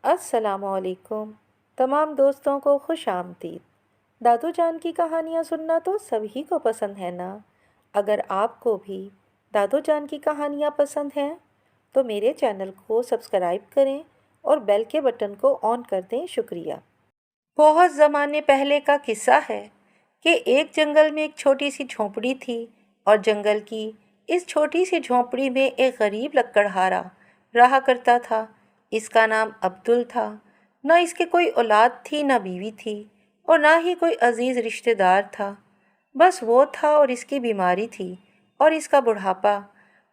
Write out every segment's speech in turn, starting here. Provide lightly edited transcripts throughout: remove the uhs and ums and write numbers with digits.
السلام علیکم تمام دوستوں کو خوش آمدید۔ دادو جان کی کہانیاں سننا تو سبھی کو پسند ہے نا؟ اگر آپ کو بھی دادو جان کی کہانیاں پسند ہیں تو میرے چینل کو سبسکرائب کریں اور بیل کے بٹن کو آن کر دیں۔ شکریہ۔ بہت زمانے پہلے کا قصہ ہے کہ ایک جنگل میں ایک چھوٹی سی جھونپڑی تھی، اور جنگل کی اس چھوٹی سی جھونپڑی میں ایک غریب لکڑہارا رہا کرتا تھا۔ اس کا نام عبدل تھا۔ نہ اس کے کوئی اولاد تھی، نہ بیوی تھی، اور نہ ہی کوئی عزیز رشتہ دار تھا۔ بس وہ تھا اور اس کی بیماری تھی اور اس کا بڑھاپا۔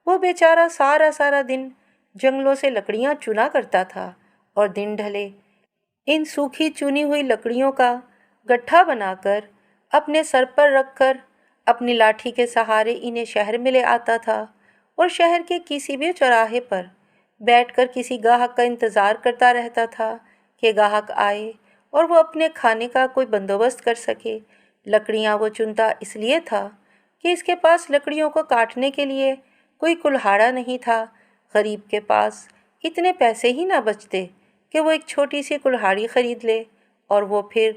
وہ بیچارہ سارا سارا دن جنگلوں سے لکڑیاں چنا کرتا تھا، اور دن ڈھلے ان سوکھی چنی ہوئی لکڑیوں کا گٹھا بنا کر اپنے سر پر رکھ کر اپنی لاٹھی کے سہارے انہیں شہر میں لے آتا تھا، اور شہر کے کسی بھی چوراہے پر بیٹھ کر کسی گاہک کا انتظار کرتا رہتا تھا کہ گاہک آئے اور وہ اپنے کھانے کا کوئی بندوبست کر سکے۔ لکڑیاں وہ چنتا اس لیے تھا کہ اس کے پاس لکڑیوں کو کاٹنے کے لیے کوئی کلہاڑا نہیں تھا۔ غریب کے پاس اتنے پیسے ہی نہ بچتے کہ وہ ایک چھوٹی سی کلہاڑی خرید لے، اور وہ پھر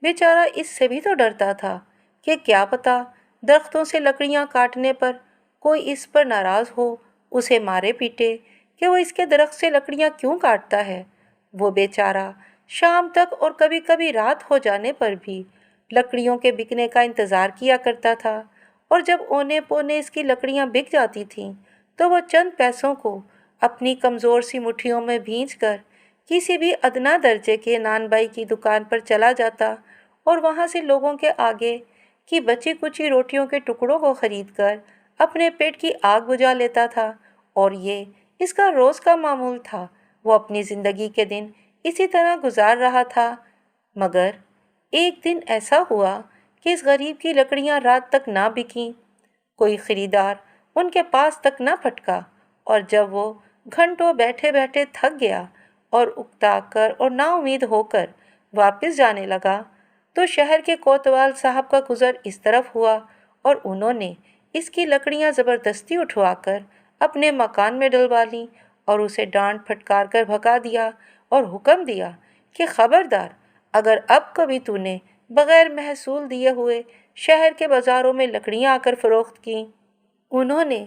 بیچارہ اس سے بھی تو ڈرتا تھا کہ کیا پتہ درختوں سے لکڑیاں کاٹنے پر کوئی اس پر ناراض ہو، اسے مارے پیٹے کہ وہ اس کے درخت سے لکڑیاں کیوں کاٹتا ہے۔ وہ بیچارہ شام تک اور کبھی کبھی رات ہو جانے پر بھی لکڑیوں کے بکنے کا انتظار کیا کرتا تھا، اور جب اونے پونے اس کی لکڑیاں بک جاتی تھیں تو وہ چند پیسوں کو اپنی کمزور سی مٹھیوں میں بھینج کر کسی بھی ادنا درجے کے نان بائی کی دکان پر چلا جاتا، اور وہاں سے لوگوں کے آگے کی بچی کچی روٹیوں کے ٹکڑوں کو خرید کر اپنے پیٹ کی آگ بجھا لیتا تھا، اور یہ اس کا روز کا معمول تھا۔ وہ اپنی زندگی کے دن اسی طرح گزار رہا تھا، مگر ایک دن ایسا ہوا کہ اس غریب کی لکڑیاں رات تک نہ بکیں، کوئی خریدار ان کے پاس تک نہ پھٹکا، اور جب وہ گھنٹوں بیٹھے بیٹھے تھک گیا اور اکتا کر اور نا امید ہو کر واپس جانے لگا تو شہر کے کوتوال صاحب کا گزر اس طرف ہوا، اور انہوں نے اس کی لکڑیاں زبردستی اٹھوا کر اپنے مکان میں ڈلوا لیں، اور اسے ڈانٹ پھٹکار کر بھگا دیا، اور حکم دیا کہ خبردار، اگر اب کبھی تو نے بغیر محصول دیے ہوئے شہر کے بازاروں میں لکڑیاں آ کر فروخت کیں۔ انہوں نے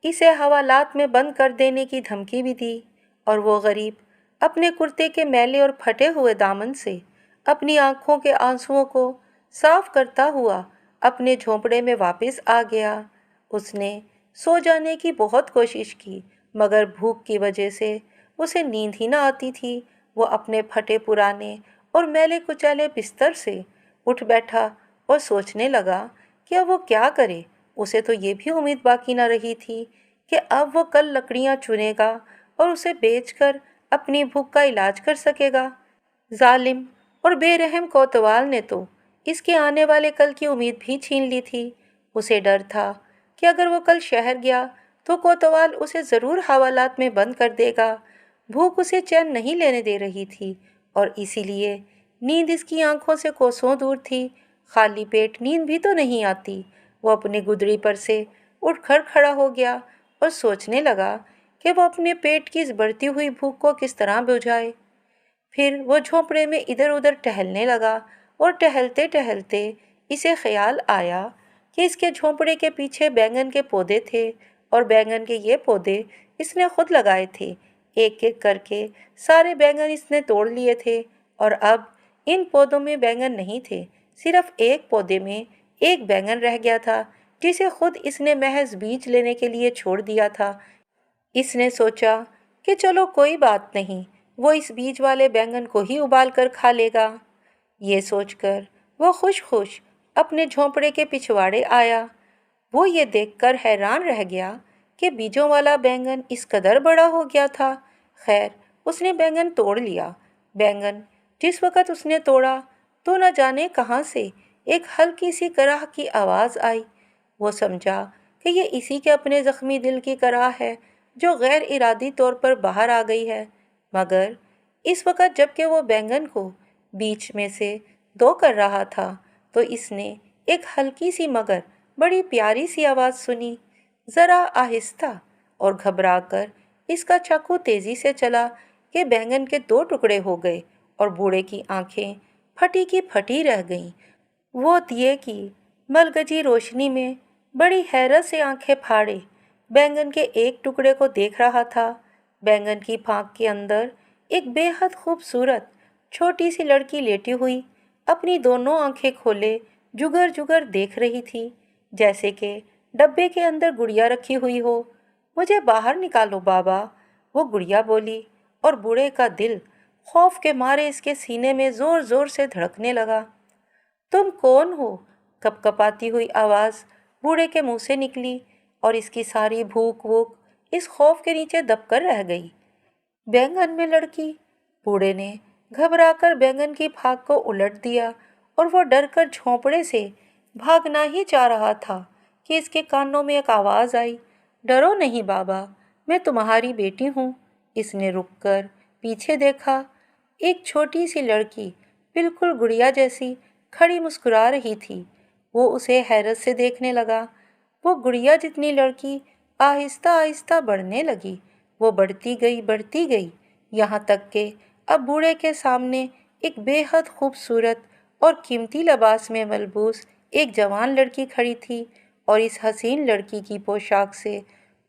اسے حوالات میں بند کر دینے کی دھمکی بھی دی، اور وہ غریب اپنے کرتے کے میلے اور پھٹے ہوئے دامن سے اپنی آنکھوں کے آنسوؤں کو صاف کرتا ہوا اپنے جھونپڑے میں واپس آ گیا۔ اس نے سو جانے کی بہت کوشش کی، مگر بھوک کی وجہ سے اسے نیند ہی نہ آتی تھی۔ وہ اپنے پھٹے پرانے اور میلے کچیلے بستر سے اٹھ بیٹھا اور سوچنے لگا کہ اب وہ کیا کرے۔ اسے تو یہ بھی امید باقی نہ رہی تھی کہ اب وہ کل لکڑیاں چنے گا اور اسے بیچ کر اپنی بھوک کا علاج کر سکے گا۔ ظالم اور بے رحم کوتوال نے تو اس کے آنے والے کل کی امید بھی چھین لی تھی۔ اسے ڈر تھا کہ اگر وہ کل شہر گیا تو کوتوال اسے ضرور حوالات میں بند کر دے گا۔ بھوک اسے چین نہیں لینے دے رہی تھی، اور اسی لیے نیند اس کی آنکھوں سے کوسوں دور تھی۔ خالی پیٹ نیند بھی تو نہیں آتی۔ وہ اپنی گدڑی پر سے اٹھ کر کھڑا ہو گیا اور سوچنے لگا کہ وہ اپنے پیٹ کی اس بڑھتی ہوئی بھوک کو کس طرح بجھائے۔ پھر وہ جھونپڑے میں ادھر ادھر ٹہلنے لگا، اور ٹہلتے ٹہلتے اسے خیال آیا کہ اس کے جھونپڑے کے پیچھے بینگن کے پودے تھے، اور بینگن کے یہ پودے اس نے خود لگائے تھے۔ ایک ایک کر کے سارے بینگن اس نے توڑ لیے تھے، اور اب ان پودوں میں بینگن نہیں تھے، صرف ایک پودے میں ایک بینگن رہ گیا تھا جسے خود اس نے محض بیج لینے کے لیے چھوڑ دیا تھا۔ اس نے سوچا کہ چلو کوئی بات نہیں، وہ اس بیج والے بینگن کو ہی ابال کر کھا لے گا۔ یہ سوچ کر وہ خوش خوش اپنے جھونپڑے کے پچھواڑے آیا۔ وہ یہ دیکھ کر حیران رہ گیا کہ بیجوں والا بینگن اس قدر بڑا ہو گیا تھا۔ خیر، اس نے بینگن توڑ لیا۔ بینگن جس وقت اس نے توڑا تو نہ جانے کہاں سے ایک ہلکی سی کراہ کی آواز آئی۔ وہ سمجھا کہ یہ اسی کے اپنے زخمی دل کی کراہ ہے جو غیر ارادی طور پر باہر آ گئی ہے، مگر اس وقت جب کہ وہ بینگن کو بیچ میں سے دو کر رہا تھا تو اس نے ایک ہلکی سی مگر بڑی پیاری سی آواز سنی۔ ذرا آہستہ اور گھبرا کر اس کا چاقو تیزی سے چلا۔ कि बैंगन के 2 टुकड़े हो गए और बूढ़े की आंखें फटी की फटी रह गईं। वो दिए की मलगजी रोशनी में बड़ी हैरत से आंखें फाड़े बैंगन के एक टुकड़े को देख रहा था। बैंगन की फांक के अंदर एक बेहद खूबसूरत छोटी सी लड़की लेटी हुई अपनी दोनों आंखें खोले जुगर जुगर देख रही थी, जैसे कि डब्बे के अंदर गुड़िया रखी हुई हो। मुझे बाहर निकालो बाबा, वो गुड़िया बोली, और बूढ़े का दिल खौफ के मारे इसके सीने में जोर जोर से धड़कने लगा। तुम कौन हो? कपकपाती हुई आवाज़ बूढ़े के मुंह से निकली और इसकी सारी भूख वूख इस खौफ के नीचे दबकर रह गई। बैंगन में लड़की। बूढ़े ने घबराकर बैंगन की फाक को उलट दिया और वो डरकर झोंपड़े से भागना ही चाह रहा था कि इसके कानों में एक आवाज़ आई, डरो नहीं बाबा, मैं तुम्हारी बेटी हूँ। इसने रुककर पीछे देखा। एक छोटी सी लड़की बिल्कुल गुड़िया जैसी खड़ी मुस्कुरा रही थी। वो उसे हैरत से देखने लगा। वो गुड़िया जितनी लड़की आहिस्ता आहिस्ता बढ़ने लगी। वो बढ़ती गई, यहाँ तक कि अब बूढ़े के सामने एक बेहद खूबसूरत और कीमती लिबास में मलबूस एक जवान लड़की खड़ी थी और इस हसीन लड़की की पोशाक से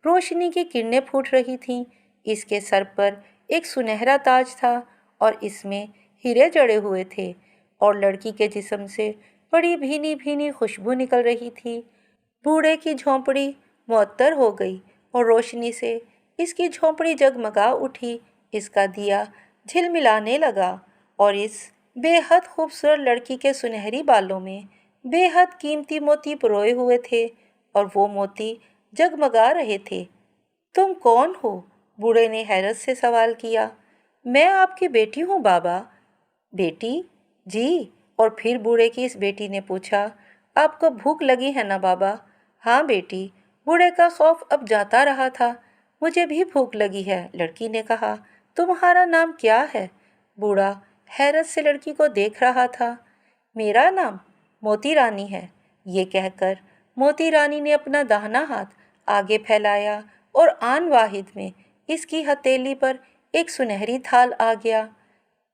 रोशनी की किरणें फूट रही थीं। इसके सर पर एक सुनहरा ताज था और इसमें हीरे जड़े हुए थे और लड़की के जिस्म से बड़ी भीनी भीनी खुशबू निकल रही थी। बूढ़े की झोंपड़ी मुअत्तर हो गई और रोशनी से इसकी झोंपड़ी जगमगा उठी। इसका दिया झिलमिलाने लगा और इस बेहद खूबसूरत लड़की के सुनहरी बालों में बेहद कीमती मोती पिरोए हुए थे और वो मोती जगमगा रहे थे। तुम कौन हो? बूढ़े ने हैरत से सवाल किया। मैं आपकी बेटी हूँ बाबा। बेटी? जी। और फिर बूढ़े की इस बेटी ने पूछा, आपको भूख लगी है ना बाबा? हाँ बेटी। बूढ़े का खौफ अब जाता रहा था। मुझे भी भूख लगी है, लड़की ने कहा। तुम्हारा नाम क्या है? बूढ़ा हैरत से लड़की को देख रहा था। मेरा नाम मोती रानी है। ये कहकर मोती रानी ने अपना दाहिना हाथ आगे फैलाया और आन वाहिद में इसकी हथेली पर एक सुनहरी थाल आ गया।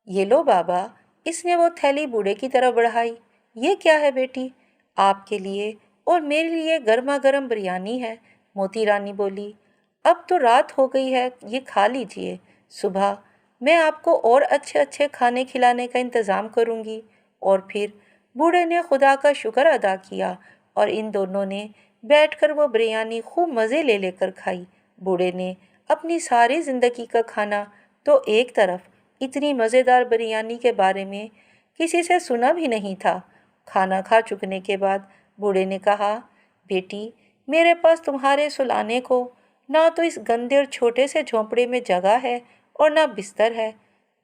ये लो बाबा। इसने वो थैली बूढ़े की तरफ बढ़ाई। ये क्या है बेटी? आपके लिए और मेरे लिए गर्मा गर्म बिरयानी है, मोती रानी बोली। अब तो रात हो गई है, ये खा लीजिए। सुबह मैं आपको और अच्छे अच्छे खाने खिलाने का इंतज़ाम करूँगी। और फिर बूढ़े ने खुदा का शुक्र अदा किया और इन दोनों ने बैठकर वो बिरयानी खूब मज़े ले लेकर खाई। बूढ़े ने अपनी सारी ज़िंदगी का खाना तो एक तरफ, इतनी मज़ेदार बिरयानी के बारे में किसी से सुना भी नहीं था। खाना खा चुकने के बाद बूढ़े ने कहा, बेटी, मेरे पास तुम्हारे सुलाने को ना तो इस गंदे और छोटे से झोंपड़े में जगह है और ना बिस्तर है।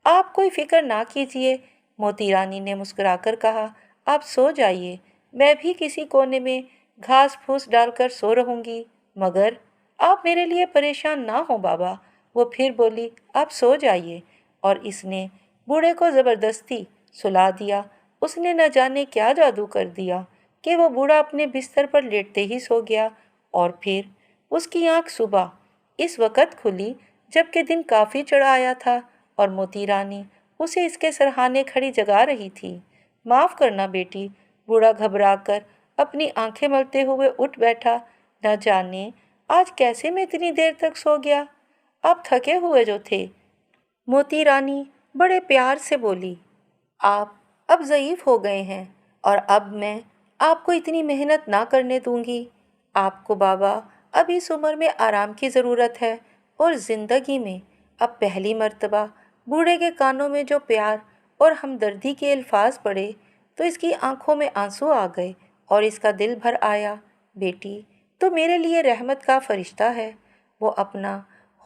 आप कोई फिक्र ना कीजिए, मोती रानी ने मुस्कुराकर कहा। आप सो जाइए, मैं भी किसी कोने में घास फूस डालकर सो रहूँगी। मगर आप मेरे लिए परेशान ना हो बाबा, वो फिर बोली। आप सो जाइए। और इसने बूढ़े को ज़बरदस्ती सुला दिया। उसने न जाने क्या जादू कर दिया कि वो बूढ़ा अपने बिस्तर पर लेटते ही सो गया। और फिर उसकी आंख सुबह इस वक्त खुली जबकि दिन काफ़ी चढ़ा आया था और मोती रानी उसे इसके सरहाने खड़ी जगा रही थी। माफ़ करना बेटी, बूढ़ा घबरा कर अपनी आंखें मलते हुए उठ बैठा। न जाने आज कैसे मैं इतनी देर तक सो गया। आप थके हुए जो थे। मोती रानी बड़े प्यार से बोली, आप अब ज़ईफ़ हो गए हैं और अब मैं आपको इतनी मेहनत ना करने दूंगी। आपको बाबा अब इस उम्र में आराम की ज़रूरत है। और ज़िंदगी में अब पहली मर्तबा बूढ़े के कानों में जो प्यार और हमदर्दी के अल्फाज पड़े तो इसकी आंखों में आंसू आ गए और इसका दिल भर आया। बेटी, तो मेरे लिए रहमत का फरिश्ता है। वो अपना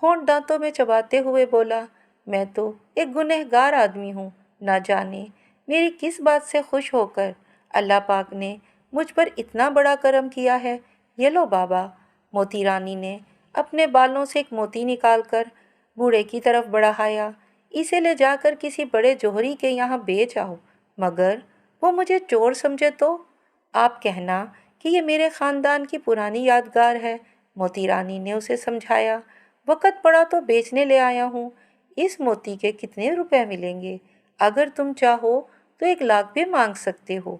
होंठ दांतों में चबाते हुए बोला, मैं तो एक गुनहगार आदमी हूँ। ना जाने मेरी किस बात से खुश होकर अल्लाह पाक ने मुझ पर इतना बड़ा करम किया है। ये लो बाबा। मोती रानी ने अपने बालों से एक मोती निकालकर बूढ़े की तरफ बढ़ाया। इसे ले जाकर किसी बड़े जोहरी के यहाँ बेच आओ, मगर वो मुझे चोर समझे तो? आप कहना कि ये मेरे ख़ानदान की पुरानी यादगार है, मोती रानी ने उसे समझाया। वक़्त पड़ा तो बेचने ले आया हूँ। इस मोती के कितने रुपए मिलेंगे? अगर तुम चाहो तो 1 लाख भी मांग सकते हो।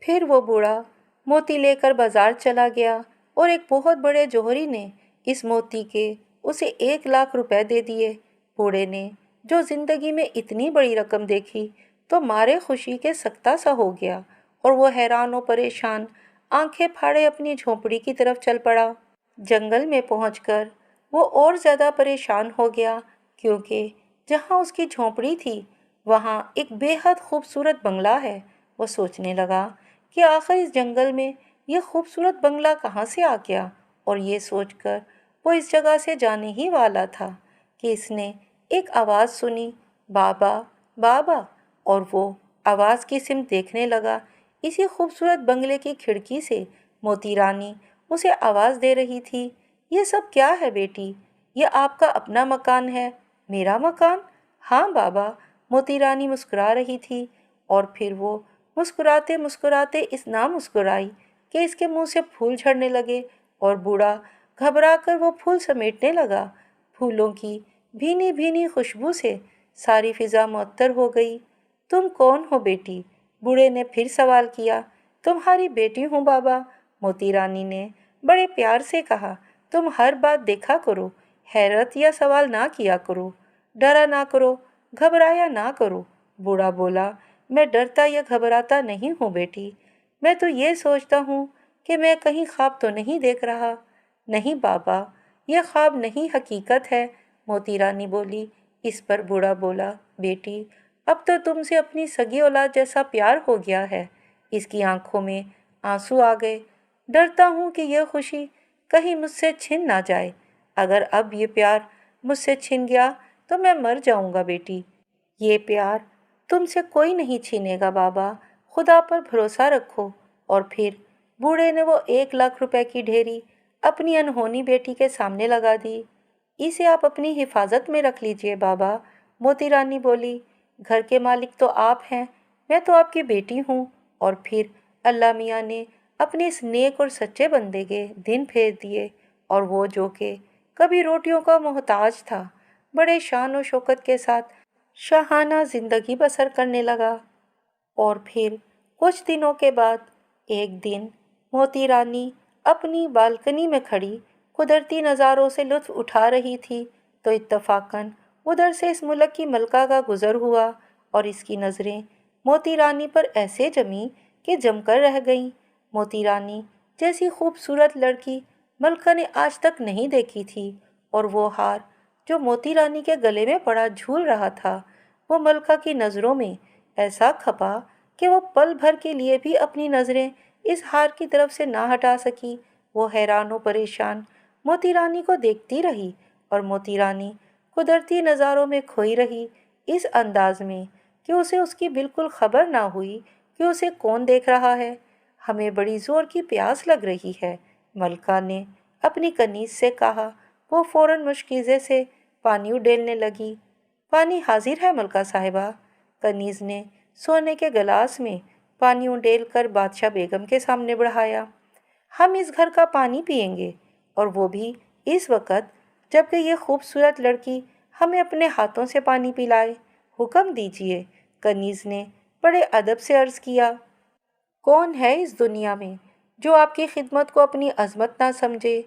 फिर वो बूढ़ा मोती लेकर बाजार चला गया और एक बहुत बड़े जौहरी ने इस मोती के उसे 1 लाख रुपए दे दिए। बूढ़े ने जो जिंदगी में इतनी बड़ी रकम देखी तो मारे खुशी के सकता सा हो गया और वो हैरान और परेशान आंखें फाड़े अपनी झोंपड़ी की तरफ चल पड़ा। जंगल में पहुंचकर वो और ज़्यादा परेशान हो गया क्योंकि जहाँ उसकी झोंपड़ी थी वहाँ एक बेहद खूबसूरत बंगला है। वो सोचने लगा कि आखिर इस जंगल में यह खूबसूरत बंगला कहाँ से आ गया, और ये सोचकर वो इस जगह से जाने ही वाला था कि इसने एक आवाज़ सुनी, बाबा बाबा। और वो आवाज़ की सिमत देखने लगा। इसी खूबसूरत बंगले की खिड़की से मोती रानी उसे आवाज़ दे रही थी, ये सब क्या है बेटी? ये आपका अपना मकान है? मेरा मकान? हाँ बाबा, मोती रानी मुस्कुरा रही थी। और फिर वो मुस्कुराते मुस्कुराते इस ना मुस्कुराई कि इसके मुंह से फूल झड़ने लगे और बूढ़ा घबरा कर वो फूल समेटने लगा। फूलों की भीनी भीनी खुशबू से सारी फिजा मुअत्तर हो गई। तुम कौन हो बेटी? बूढ़े ने फिर सवाल किया। तुम्हारी बेटी हूँ बाबा, मोती रानी ने बड़े प्यार से कहा। तुम हर बात देखा करो, हैरत या सवाल ना किया करो, डरा ना करो, घबराया ना करो। बूढ़ा बोला, मैं डरता या घबराता नहीं हूँ बेटी, मैं तो ये सोचता हूँ कि मैं कहीं ख्वाब तो नहीं देख रहा। नहीं बाबा, यह ख्वाब नहीं हकीकत है, मोती रानी बोली। इस पर बूढ़ा बोला, बेटी अब तो तुमसे अपनी सगी औलाद जैसा प्यार हो गया है। इसकी आंखों में आंसू आ गए। डरता हूँ कि यह खुशी कहीं मुझसे छिन ना जाए। अगर अब ये प्यार मुझसे छिन गया तो मैं मर जाऊंगा बेटी। ये प्यार तुमसे कोई नहीं छीनेगा बाबा, खुदा पर भरोसा रखो। और फिर बूढ़े ने वो 1 लाख रुपए की ढेरी अपनी अनहोनी बेटी के सामने लगा दी। इसे आप अपनी हिफाजत में रख लीजिए बाबा, मोती रानी बोली। घर के मालिक तो आप हैं, मैं तो आपकी बेटी हूँ। और फिर अल्लाह मियाँ ने अपने इस नेक और सच्चे बंदे के दिन फेर दिए और वो जो कि कभी रोटियों का मोहताज था, बड़े शान और शौकत के साथ शाहाना जिंदगी बसर करने लगा। और फिर कुछ दिनों के बाद एक दिन मोती रानी अपनी बालकनी में खड़ी कुदरती नज़ारों से लुत्फ उठा रही थी तो इत्तफाकन उधर से इस मुल्क की मलका का गुज़र हुआ और इसकी नज़रें मोती रानी पर ऐसे जमी कि जमकर रह गईं। मोती रानी जैसी खूबसूरत लड़की मलका ने आज तक नहीं देखी थी और वो हार जो मोती रानी के गले में पड़ा झूल रहा था वो मलका की नज़रों में ऐसा खपा कि वो पल भर के लिए भी अपनी नज़रें इस हार की तरफ से ना हटा सकी। वो हैरान और परेशान मोती रानी को देखती रही और मोती रानी कुदरती नज़ारों में खोई रही इस अंदाज में कि उसे उसकी बिल्कुल खबर ना हुई कि उसे कौन देख रहा है। हमें बड़ी ज़ोर की प्यास लग रही है, मलका ने अपनी कनीज से कहा। वो फ़ौरन मुश्किज़े से पानी उडेलने लगी। पानी हाजिर है मलका साहिबा, कनीज ने सोने के गिलास में पानी उडेल कर बादशाह बेगम के सामने बढ़ाया। हम इस घर का पानी पिएंगे और वो भी इस वक्त जबकि ये खूबसूरत लड़की हमें अपने हाथों से पानी पिलाए। हुक्म दीजिए, कनीज ने बड़े अदब से अर्ज़ किया। कौन है इस दुनिया में जो आपकी खिदमत को अपनी अजमत ना समझे?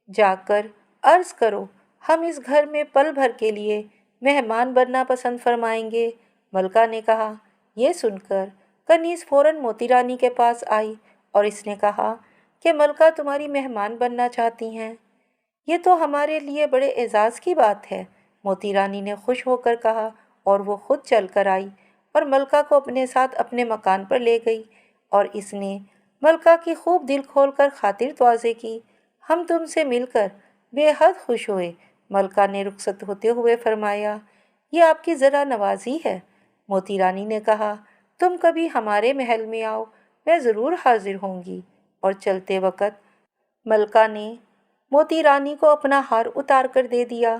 जाकर अर्ज़ करो हम इस घर में पल भर के लिए मेहमान बनना पसंद फरमाएंगे, मलका ने कहा। यह सुनकर कनीज फ़ौरन मोती रानी के पास आई और इसने कहा कि मलका तुम्हारी मेहमान बनना चाहती हैं। ये तो हमारे लिए बड़े एजाज़ की बात है, मोती रानी ने खुश होकर कहा और वो खुद चल कर आई और मलका को अपने साथ अपने मकान पर ले गई और इसने मलका की खूब दिल खोल कर खातिर तवाज़े की। हम तुमसे मिलकर बेहद खुश हुए, मलका ने रुखसत होते हुए फरमाया। ये आपकी ज़रा नवाजी है, मोती रानी ने कहा। तुम कभी हमारे महल में आओ, मैं ज़रूर हाजिर होंगी। और चलते वक्त मलका ने मोती रानी को अपना हार उतार कर दे दिया।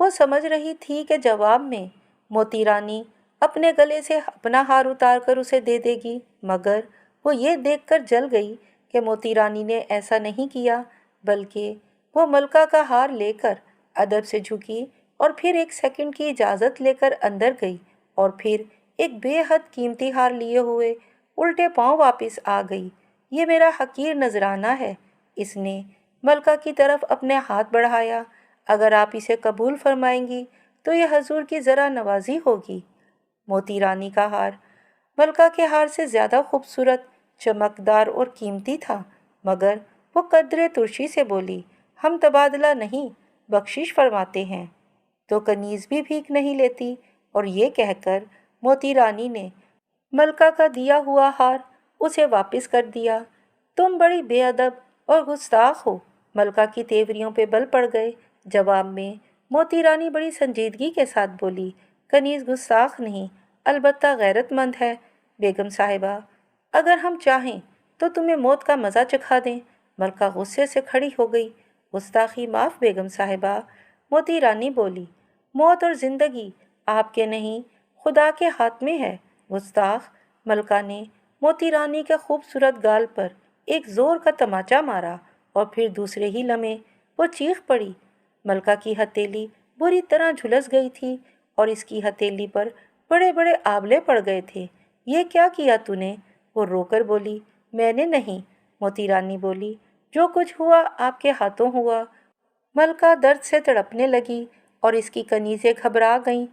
वो समझ रही थी कि जवाब में मोती रानी अपने गले से अपना हार उतार कर उसे दे देगी, मगर वो ये देखकर जल गई कि मोती रानी ने ऐसा नहीं किया, बल्कि वो मलका का हार लेकर अदब से झुकी और फिर 1 सेकंड की इजाज़त लेकर अंदर गई और फिर एक बेहद कीमती हार लिए हुए उल्टे पांव वापस आ गई। ये मेरा हकीर नजराना है। इसने मलका की तरफ अपने हाथ बढ़ाया। अगर आप इसे कबूल फरमाएंगी तो यह हजूर की ज़रा नवाजी होगी। मोती रानी का हार मलका के हार से ज़्यादा खूबसूरत, चमकदार और कीमती था, मगर वो कदरे तुर्शी से बोली, हम तबादला नहीं, बख्शिश फरमाते हैं। तो कनीज़ भी भीख नहीं लेती। और ये कहकर मोती रानी ने मलका का दिया हुआ हार उसे वापस कर दिया। तुम बड़ी बेअदब और गुस्ताख हो, मलका की तेवरियों पे बल पड़ गए। जवाब में मोती रानी बड़ी संजीदगी के साथ बोली, कनीज़ गुस्ताख नहीं, अलबत्ता गैरतमंद है। बेगम साहिबा, अगर हम चाहें तो तुम्हें मौत का मज़ा चखा दें। मलका गुस्से से खड़ी हो गई। गुस्ताखी माफ़ बेगम साहिबा। मोती रानी बोली, मौत और ज़िंदगी आपके नहीं, खुदा के हाथ में है। गुस्ताख। मलका ने मोती रानी के खूबसूरत गाल पर एक ज़ोर का तमाचा मारा और फिर दूसरे ही लम्हे वो चीख पड़ी। मलका की हथेली बुरी तरह झुलस गई थी और इसकी हथेली पर बड़े बड़े आबले पड़ गए थे। ये क्या किया तूने? वो रोकर बोली, मैंने नहीं। मोती रानी बोली, जो कुछ हुआ आपके हाथों हुआ। मलका दर्द से तड़पने लगी और इसकी कनीज़ें घबरा गईं।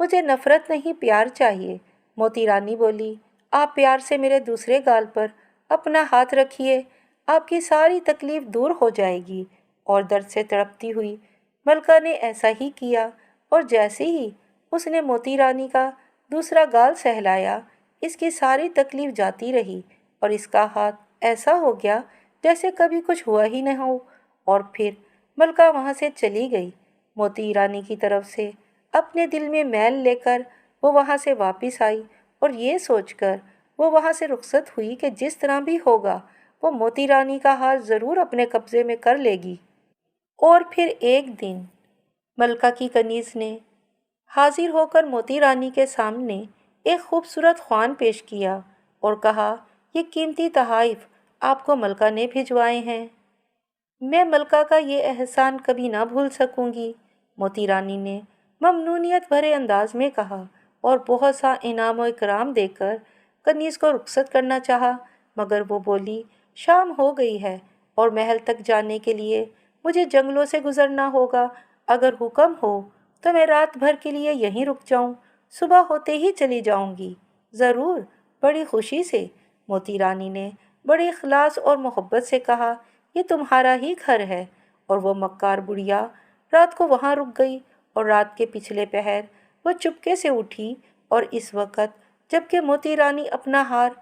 मुझे नफ़रत नहीं, प्यार चाहिए। मोती रानी बोली, आप प्यार से मेरे दूसरे गाल पर अपना हाथ रखिए, आपकी सारी तकलीफ़ दूर हो जाएगी। और दर्द से तड़पती हुई मलका ने ऐसा ही किया और जैसे ही उसने मोती रानी का दूसरा गाल सहलाया, इसकी सारी तकलीफ़ जाती रही और इसका हाथ ऐसा हो गया जैसे कभी कुछ हुआ ही न हो। और फिर मलका वहाँ से चली गई। मोती रानी की तरफ से अपने दिल में मैल लेकर वो वहाँ से वापस आई और ये सोचकर वो वहाँ से रुखसत हुई कि जिस तरह भी होगा वो मोती रानी का हार ज़रूर अपने कब्ज़े में कर लेगी। और फिर एक दिन मलका की कनीज़ ने हाजिर होकर मोती रानी के सामने एक खूबसूरत ख्वान पेश किया और कहा, ये कीमती तहाइफ आपको मलका ने भिजवाए हैं। मैं मलका का ये एहसान कभी ना भूल सकूंगी। मोती रानी ने ममनूनियत भरे अंदाज में कहा और बहुत सा इनाम और इकराम देकर कनीज़ को रुखसत करना चाहा, मगर वो बोली, शाम हो गई है और महल तक जाने के लिए मुझे जंगलों से गुजरना होगा। अगर हुक्म हो तो मैं रात भर के लिए यहीं रुक जाऊं, सुबह होते ही चली जाऊंगी। ज़रूर, बड़ी खुशी से। मोती रानी ने बड़े इखलास और मोहब्बत से कहा, ये तुम्हारा ही घर है। और वो मक्कार बुढ़िया रात को वहाँ रुक गई और रात के पिछले पहर वह चुपके से उठी और इस वक्त जबकि मोती रानी अपना हार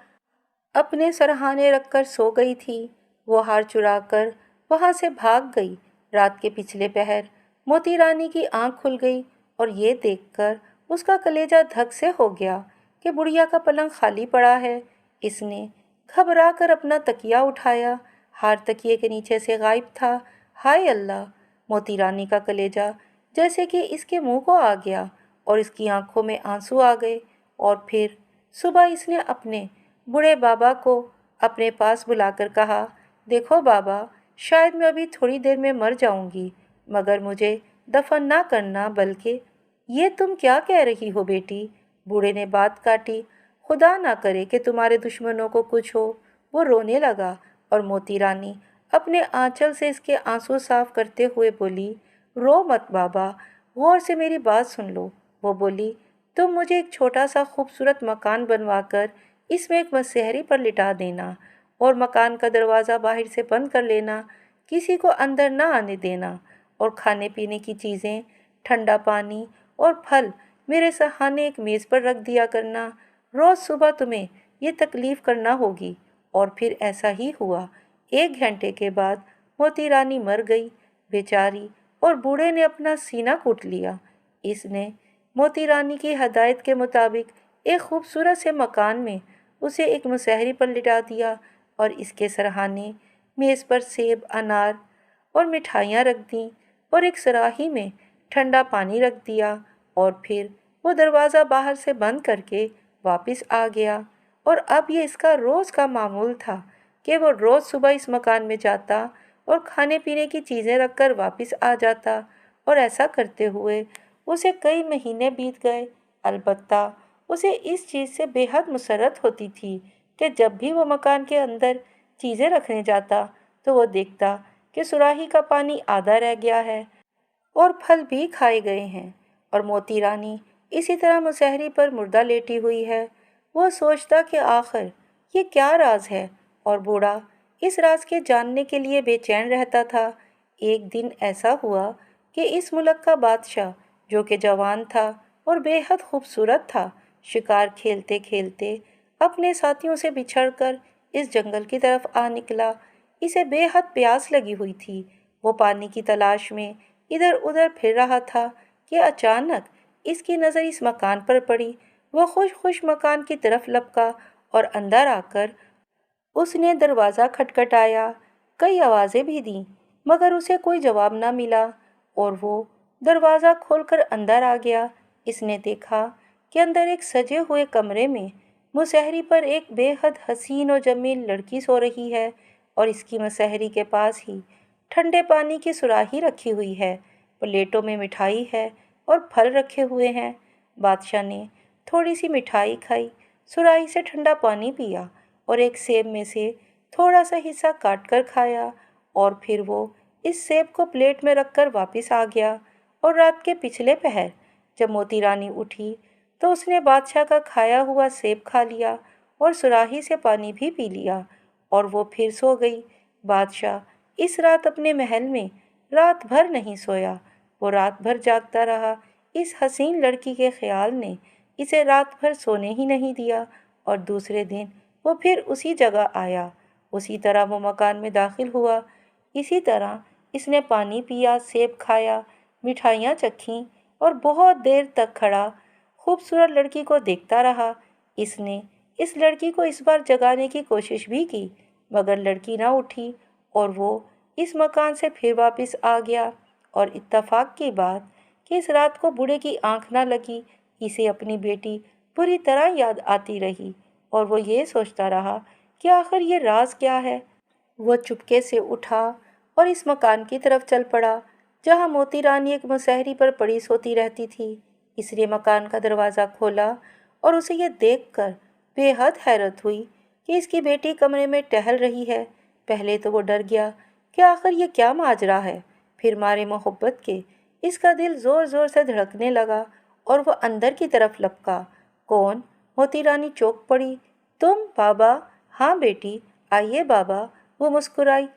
अपने सरहाने रखकर सो गई थी, वो हार चुराकर वहाँ से भाग गई। रात के पिछले पहर मोती रानी की आंख खुल गई और ये देखकर उसका कलेजा धक से हो गया कि बुढ़िया का पलंग खाली पड़ा है। इसने घबरा कर अपना तकिया उठाया, हार तकिए के नीचे से गायब था। हाय अल्लाह! मोती रानी का कलेजा जैसे कि इसके मुंह को आ गया और इसकी आंखों में आंसू आ गए। और फिर सुबह इसने अपने बूढ़े बाबा को अपने पास बुलाकर कहा, देखो बाबा, शायद मैं अभी थोड़ी देर में मर जाऊंगी, मगर मुझे दफन ना करना। बल्कि ये तुम क्या कह रही हो बेटी? बूढ़े ने बात काटी, खुदा ना करे कि तुम्हारे दुश्मनों को कुछ हो। वो रोने लगा और मोती रानी अपने आंचल से इसके आंसू साफ करते हुए बोली, रो मत बाबा, गौर से मेरी बात सुन लो। वो बोली, तुम मुझे एक छोटा सा खूबसूरत मकान बनवाकर इसमें एक मसहरी पर लिटा देना और मकान का दरवाज़ा बाहर से बंद कर लेना, किसी को अंदर ना आने देना और खाने पीने की चीज़ें, ठंडा पानी और फल मेरे सहाने एक मेज़ पर रख दिया करना। रोज़ सुबह तुम्हें ये तकलीफ़ करना होगी। और फिर ऐसा ही हुआ। 1 घंटे के बाद मोती रानी मर गई बेचारी, और बूढ़े ने अपना सीना कूट लिया। इसने मोती रानी की हदायत के मुताबिक एक खूबसूरत से मकान में उसे एक मुसहरी पर लिटा दिया और इसके सरहाने मेज़ पर सेब, अनार और मिठाइयाँ रख दीं और एक सराही में ठंडा पानी रख दिया। और फिर वो दरवाज़ा बाहर से बंद करके वापस आ गया। और अब ये इसका रोज़ का मामूल था कि वो रोज़ सुबह इस मकान में जाता और खाने पीने की चीज़ें रखकर वापस आ जाता। और ऐसा करते हुए उसे कई महीने बीत गए। अलबत्ता उसे इस चीज़ से बेहद मुसर्रत होती थी कि जब भी वो मकान के अंदर चीज़ें रखने जाता तो वो देखता कि सुराही का पानी आधा रह गया है और फल भी खाए गए हैं और मोती रानी इसी तरह मुसहरी पर मुर्दा लेटी हुई है। वो सोचता कि आखिर ये क्या राज है और बूढ़ा इस राज के जानने के लिए बेचैन रहता था। एक दिन ऐसा हुआ कि इस मुल्क का बादशाह, जो कि जवान था और बेहद खूबसूरत था, शिकार खेलते खेलते अपने साथियों से बिछड़कर इस जंगल की तरफ आ निकला। इसे बेहद प्यास लगी हुई थी। वो पानी की तलाश में इधर उधर फिर रहा था कि अचानक इसकी नज़र इस मकान पर पड़ी। वह खुश खुश मकान की तरफ लपका और अंदर आकर उसने दरवाज़ा खटखटाया। कई आवाज़ें भी दीं, मगर उसे कोई जवाब न मिला और वो दरवाज़ा खोलकर अंदर आ गया। इसने देखा कि अंदर एक सजे हुए कमरे में मुसहरी पर एक बेहद हसीन और जमील लड़की सो रही है और इसकी मुसहरी के पास ही ठंडे पानी की सुराही रखी हुई है, प्लेटों में मिठाई है और फल रखे हुए हैं। बादशाह ने थोड़ी सी मिठाई खाई, सुराही से ठंडा पानी पिया और एक सेब में से थोड़ा सा हिस्सा काट कर खाया और फिर वो इस सेब को प्लेट में रखकर वापस आ गया। और रात के पिछले पहर जब मोती रानी उठी तो उसने बादशाह का खाया हुआ सेब खा लिया और सुराही से पानी भी पी लिया और वो फिर सो गई। बादशाह इस रात अपने महल में रात भर नहीं सोया। वो रात भर जागता रहा। इस हसीन लड़की के ख्याल ने इसे रात भर सोने ही नहीं दिया और दूसरे दिन वो फिर उसी जगह आया। उसी तरह वो मकान में दाखिल हुआ। इसी तरह इसने पानी पिया, सेब खाया, मिठाइयाँ चखीं और बहुत देर तक खड़ा खूबसूरत लड़की को देखता रहा। इसने इस लड़की को इस बार जगाने की कोशिश भी की, मगर लड़की ना उठी और वो इस मकान से फिर वापस आ गया। और इत्तफाक की बात कि इस रात को बूढ़े की आंख ना लगी। इसे अपनी बेटी बुरी तरह याद आती रही और वो ये सोचता रहा कि आखिर ये राज क्या है। वो चुपके से उठा और इस मकान की तरफ चल पड़ा जहाँ मोती रानी एक मुसहरी पर पड़ी सोती रहती थी। इसने मकान का दरवाज़ा खोला और उसे ये देखकर बेहद हैरत हुई कि इसकी बेटी कमरे में टहल रही है। पहले तो वो डर गया कि आखिर ये क्या माजरा है। फिर मारे मोहब्बत के इसका दिल ज़ोर ज़ोर से धड़कने लगा और वह अंदर की तरफ लपका। कौन? मोती रानी चौंक पड़ी। तुम बाबा? हाँ बेटी, आइए बाबा, वो मुस्कुराई।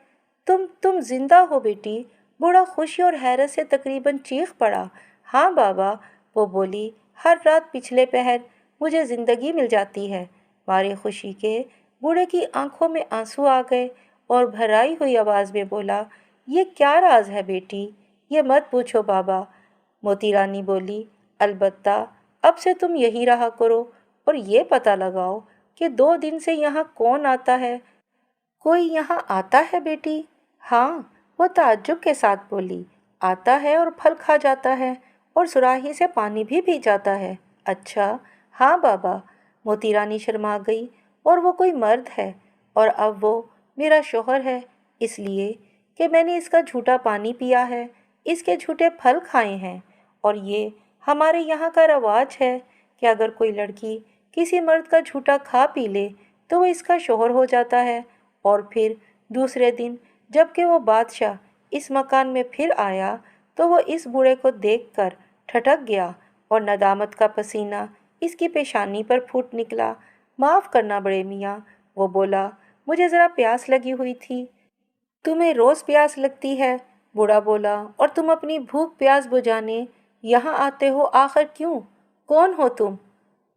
तुम जिंदा हो बेटी? बूढ़ा खुशी और हैरत से तकरीबन चीख पड़ा। हाँ बाबा, वो बोली, हर रात पिछले पहर मुझे ज़िंदगी मिल जाती है। मारे खुशी के बूढ़े की आंखों में आंसू आ गए और भराई हुई आवाज़ में बोला, ये क्या राज है बेटी? ये मत पूछो बाबा। मोती रानी बोली, अलबत्ता अब से तुम यही रहा करो और ये पता लगाओ कि 2 दिन से यहाँ कौन आता है। कोई यहाँ आता है बेटी? हाँ, वो ताज्जुब के साथ बोली, आता है और फल खा जाता है और सुराही से पानी भी पी जाता है। अच्छा, हाँ बाबा। मोती रानी शर्मा गई। और वो कोई मर्द है और अब वो मेरा शौहर है, इसलिए कि मैंने इसका झूठा पानी पिया है, इसके झूठे फल खाए हैं। और ये हमारे यहाँ का रवाज है कि अगर कोई लड़की किसी मर्द का झूठा खा पी ले तो वो इसका शौहर हो जाता है। और फिर दूसरे दिन जबकि वो बादशाह इस मकान में फिर आया तो वो इस बूढ़े को देखकर ठठक गया और नदामत का पसीना इसकी पेशानी पर फूट निकला। माफ़ करना बड़े मियाँ, वो बोला, मुझे ज़रा प्यास लगी हुई थी। तुम्हें रोज़ प्यास लगती है, बूढ़ा बोला, और तुम अपनी भूख प्यास बुझाने यहाँ आते हो आखिर क्यों? कौन हो तुम?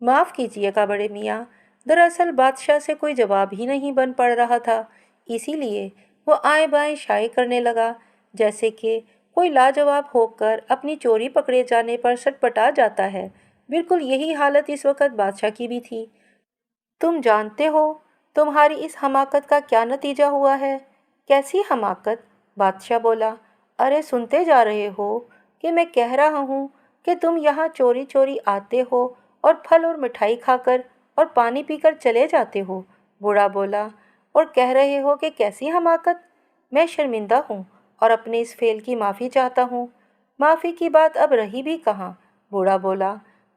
माफ़ कीजिएगा बड़े मियाँ, दरअसल बादशाह से कोई जवाब ही नहीं बन पड़ रहा था, इसीलिए वो आए बाएं शाये करने लगा, जैसे कि कोई लाजवाब होकर अपनी चोरी पकड़े जाने पर सटपटा जाता है। बिल्कुल यही हालत इस वक्त बादशाह की भी थी। तुम जानते हो तुम्हारी इस हमाकत का क्या नतीजा हुआ है? कैसी हमाकत? बादशाह बोला, अरे सुनते जा रहे हो कि मैं कह रहा हूँ कि तुम यहाँ चोरी चोरी आते हो और फल और मिठाई खाकर और पानी पीकर चले जाते हो। बूढ़ा बोला, और कह रहे हो कि कैसी हमाकत? मैं शर्मिंदा हूँ और अपने इस फेल की माफ़ी चाहता हूँ। माफ़ी की बात अब रही भी कहाँ, बूढ़ा बोला,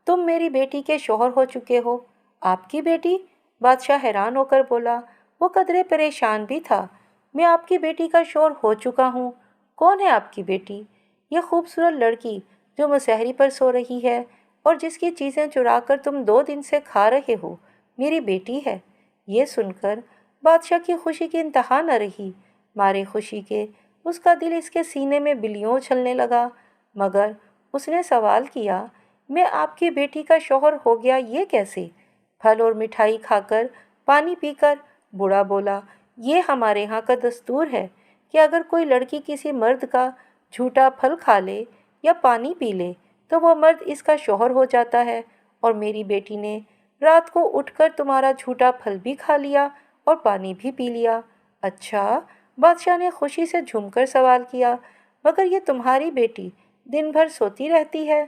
तुम मेरी बेटी के शौहर हो चुके हो। आपकी बेटी? बादशाह हैरान होकर बोला। वो कदरे परेशान भी था। मैं आपकी बेटी का शौहर हो चुका हूँ। कौन है आपकी बेटी? यह खूबसूरत लड़की जो मुसहरी पर सो रही है और जिसकी चीज़ें चुरा कर तुम 2 दिन से खा रहे हो, मेरी बेटी है। ये सुनकर बादशाह की खुशी की इंतहा न रही। मारे खुशी के उसका दिल इसके सीने में बिल्लियों उछलने लगा। मगर उसने सवाल किया, मैं आपकी बेटी का शौहर हो गया ये कैसे? फल और मिठाई खाकर, पानी पीकर। बूढ़ा बोला, ये हमारे यहाँ का दस्तूर है कि अगर कोई लड़की किसी मर्द का झूठा फल खा ले या पानी पी ले तो वो मर्द इसका शौहर हो जाता है। और मेरी बेटी ने रात को उठकर तुम्हारा झूठा फल भी खा लिया और पानी भी पी लिया। अच्छा, बादशाह ने खुशी से झूमकर सवाल किया, मगर ये तुम्हारी बेटी दिन भर सोती रहती है,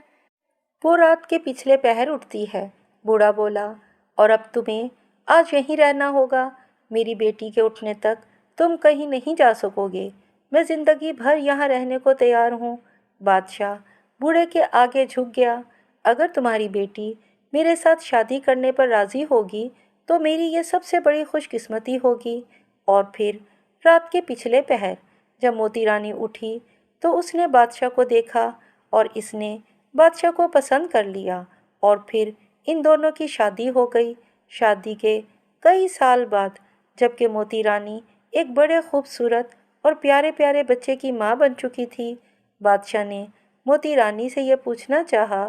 वो रात के पिछले पहर उठती है। बूढ़ा बोला, और अब तुम्हें आज यहीं रहना होगा। मेरी बेटी के उठने तक तुम कहीं नहीं जा सकोगे। मैं जिंदगी भर यहाँ रहने को तैयार हूँ। बादशाह बूढ़े के आगे झुक गया। अगर तुम्हारी बेटी मेरे साथ शादी करने पर राजी होगी तो मेरी ये सबसे बड़ी खुशकिस्मती होगी। और फिर रात के पिछले पहर जब मोती रानी उठी तो उसने बादशाह को देखा और इसने बादशाह को पसंद कर लिया और फिर इन दोनों की शादी हो गई। शादी के कई साल बाद जबकि मोती रानी एक बड़े खूबसूरत और प्यारे प्यारे बच्चे की माँ बन चुकी थी, बादशाह ने मोती रानी से यह पूछना चाहा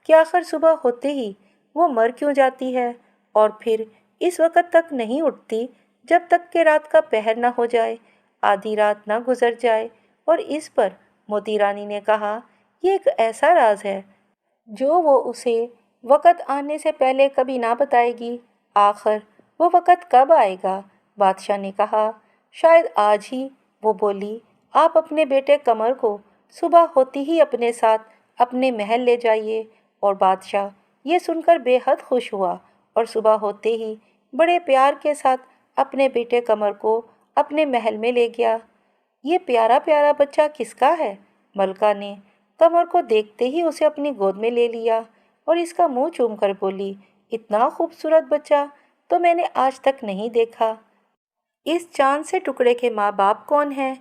कि आखिर सुबह होते ही वो मर क्यों जाती है और फिर इस वक्त तक नहीं उठती जब तक कि रात का पहर न हो जाए, आधी रात न गुजर जाए। और इस पर मोती रानी ने कहा, ये एक ऐसा राज है जो वो उसे वक़्त आने से पहले कभी ना बताएगी। आखिर वो वक़्त कब आएगा? बादशाह ने कहा, शायद आज ही। वो बोली, आप अपने बेटे कमर को सुबह होती ही अपने साथ अपने महल ले जाइए। और बादशाह ये सुनकर बेहद खुश हुआ और सुबह होते ही बड़े प्यार के साथ अपने बेटे कमर को अपने महल में ले गया। ये प्यारा प्यारा बच्चा किसका है? मलका ने कमर को देखते ही उसे अपनी गोद में ले लिया और इसका मुंह चूम कर बोली, इतना खूबसूरत बच्चा तो मैंने आज तक नहीं देखा। इस चांद से टुकड़े के माँ बाप कौन हैं?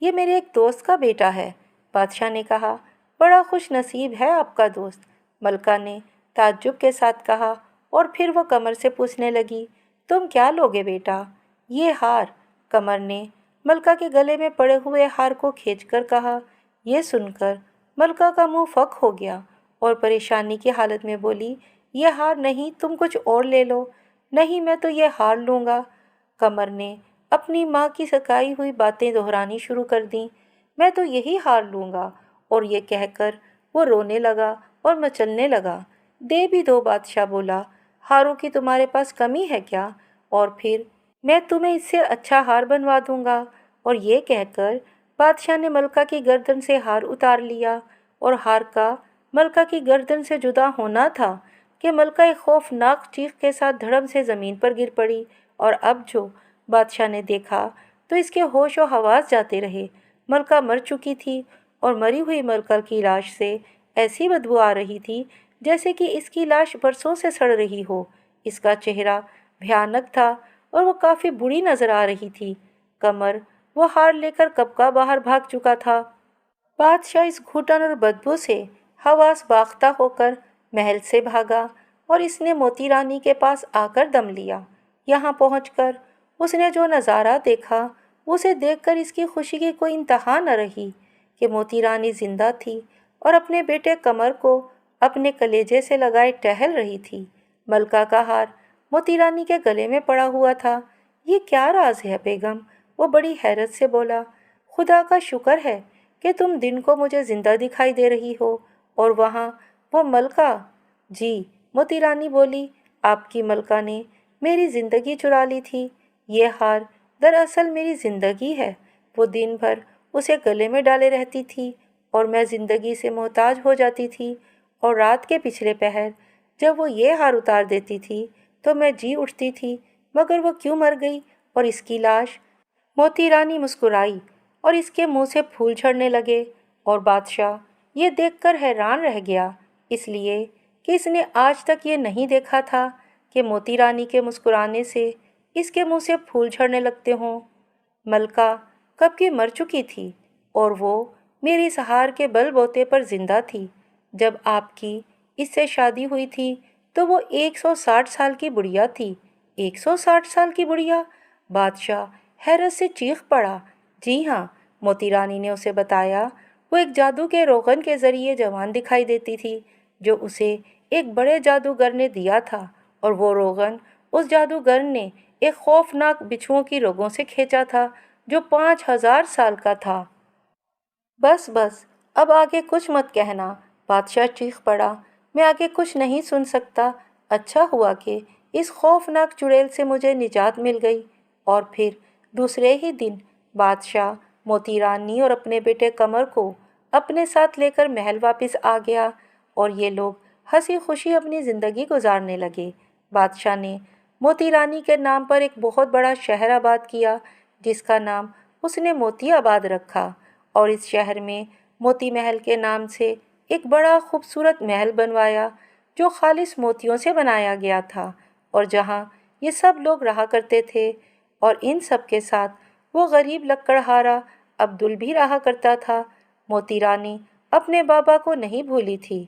ये मेरे एक दोस्त का बेटा है। बादशाह ने कहा, बड़ा खुश नसीब है आपका दोस्त। मलका ने ताज्जुब के साथ कहा और फिर वो कमर से पूछने लगी, तुम क्या लोगे बेटा? ये हार। कमर ने मलका के गले में पड़े हुए हार को खींचकर कहा। यह सुनकर मलका का मुंह फक हो गया और परेशानी की हालत में बोली, यह हार नहीं, तुम कुछ और ले लो। नहीं, मैं तो यह हार लूँगा। कमर ने अपनी माँ की सिखाई हुई बातें दोहरानी शुरू कर दी। मैं तो यही हार लूँगा। और ये कहकर वो रोने लगा और मचलने लगा। दे भी दो, बादशाह बोला। हारों की तुम्हारे पास कमी है क्या? और फिर मैं तुम्हें इससे अच्छा हार बनवा दूंगा। और ये कहकर बादशाह ने मलका की गर्दन से हार उतार लिया और हार का मलका की गर्दन से जुदा होना था कि मलका एक खौफनाक चीख के साथ धड़म से ज़मीन पर गिर पड़ी। और अब जो बादशाह ने देखा तो इसके होश और हवास जाते रहे। मलका मर चुकी थी और मरी हुई मलका की लाश से ऐसी बदबू आ रही थी जैसे कि इसकी लाश बरसों से सड़ रही हो। इसका चेहरा भयानक था और वो काफ़ी बुरी नज़र आ रही थी। कमर वो हार लेकर कब का बाहर भाग चुका था। बादशाह इस घुटन और बदबू से हवास बाख्ता होकर महल से भागा और इसने मोती रानी के पास आकर दम लिया। यहाँ पहुंचकर उसने जो नज़ारा देखा उसे देखकर इसकी खुशी की कोई इंतहा न रही कि मोती रानी जिंदा थी और अपने बेटे कमर को अपने कलेजे से लगाए टहल रही थी। मलका का हार मोती रानी के गले में पड़ा हुआ था। ये क्या राज है बेगम? वो बड़ी हैरत से बोला। खुदा का शुक्र है कि तुम दिन को मुझे जिंदा दिखाई दे रही हो। और वहाँ वो मलका। जी, मोती रानी बोली, आपकी मलका ने मेरी ज़िंदगी चुरा ली थी। ये हार दरअसल मेरी ज़िंदगी है। वो दिन भर उसे गले में डाले रहती थी और मैं ज़िंदगी से मोहताज हो जाती थी। और रात के पिछले पहर जब वो ये हार उतार देती थी तो मैं जी उठती थी। मगर वो क्यों मर गई और इसकी लाश? मोती रानी मुस्कुराई और इसके मुंह से फूल झड़ने लगे और बादशाह ये देखकर हैरान रह गया اس لیے کہ اس نے آج تک یہ نہیں دیکھا تھا کہ موتی رانی کے مسکرانے سے اس کے منہ سے پھول جھڑنے لگتے ہوں۔ ملکہ کب کی مر چکی تھی اور وہ میری سہار کے بل بوتے پر زندہ تھی۔ جب آپ کی اس سے شادی ہوئی تھی تو وہ 160 سال کی بڑھیا تھی۔ 160 سال کی بڑھیا؟ بادشاہ حیرت سے چیخ پڑا۔ جی ہاں، موتی رانی نے اسے بتایا، وہ ایک جادو کے روغن کے ذریعے جوان دکھائی دیتی تھی جو اسے ایک بڑے جادوگر نے دیا تھا، اور وہ روغن اس جادوگر نے ایک خوفناک بچھوؤں کی رگوں سے کھینچا تھا جو 5000 سال کا تھا۔ بس بس، اب آگے کچھ مت کہنا، بادشاہ چیخ پڑا۔ میں آگے کچھ نہیں سن سکتا۔ اچھا ہوا کہ اس خوفناک چڑیل سے مجھے نجات مل گئی۔ اور پھر دوسرے ہی دن بادشاہ موتی رانی اور اپنے بیٹے قمر کو اپنے ساتھ لے کر محل واپس آ گیا، اور یہ لوگ ہنسی خوشی اپنی زندگی گزارنے لگے۔ بادشاہ نے موتی رانی کے نام پر ایک بہت بڑا شہر آباد کیا جس کا نام اس نے موتی آباد رکھا، اور اس شہر میں موتی محل کے نام سے ایک بڑا خوبصورت محل بنوایا جو خالص موتیوں سے بنایا گیا تھا، اور جہاں یہ سب لوگ رہا کرتے تھے، اور ان سب کے ساتھ وہ غریب لکڑہارا عبدل بھی رہا کرتا تھا۔ موتی رانی اپنے بابا کو نہیں بھولی تھی۔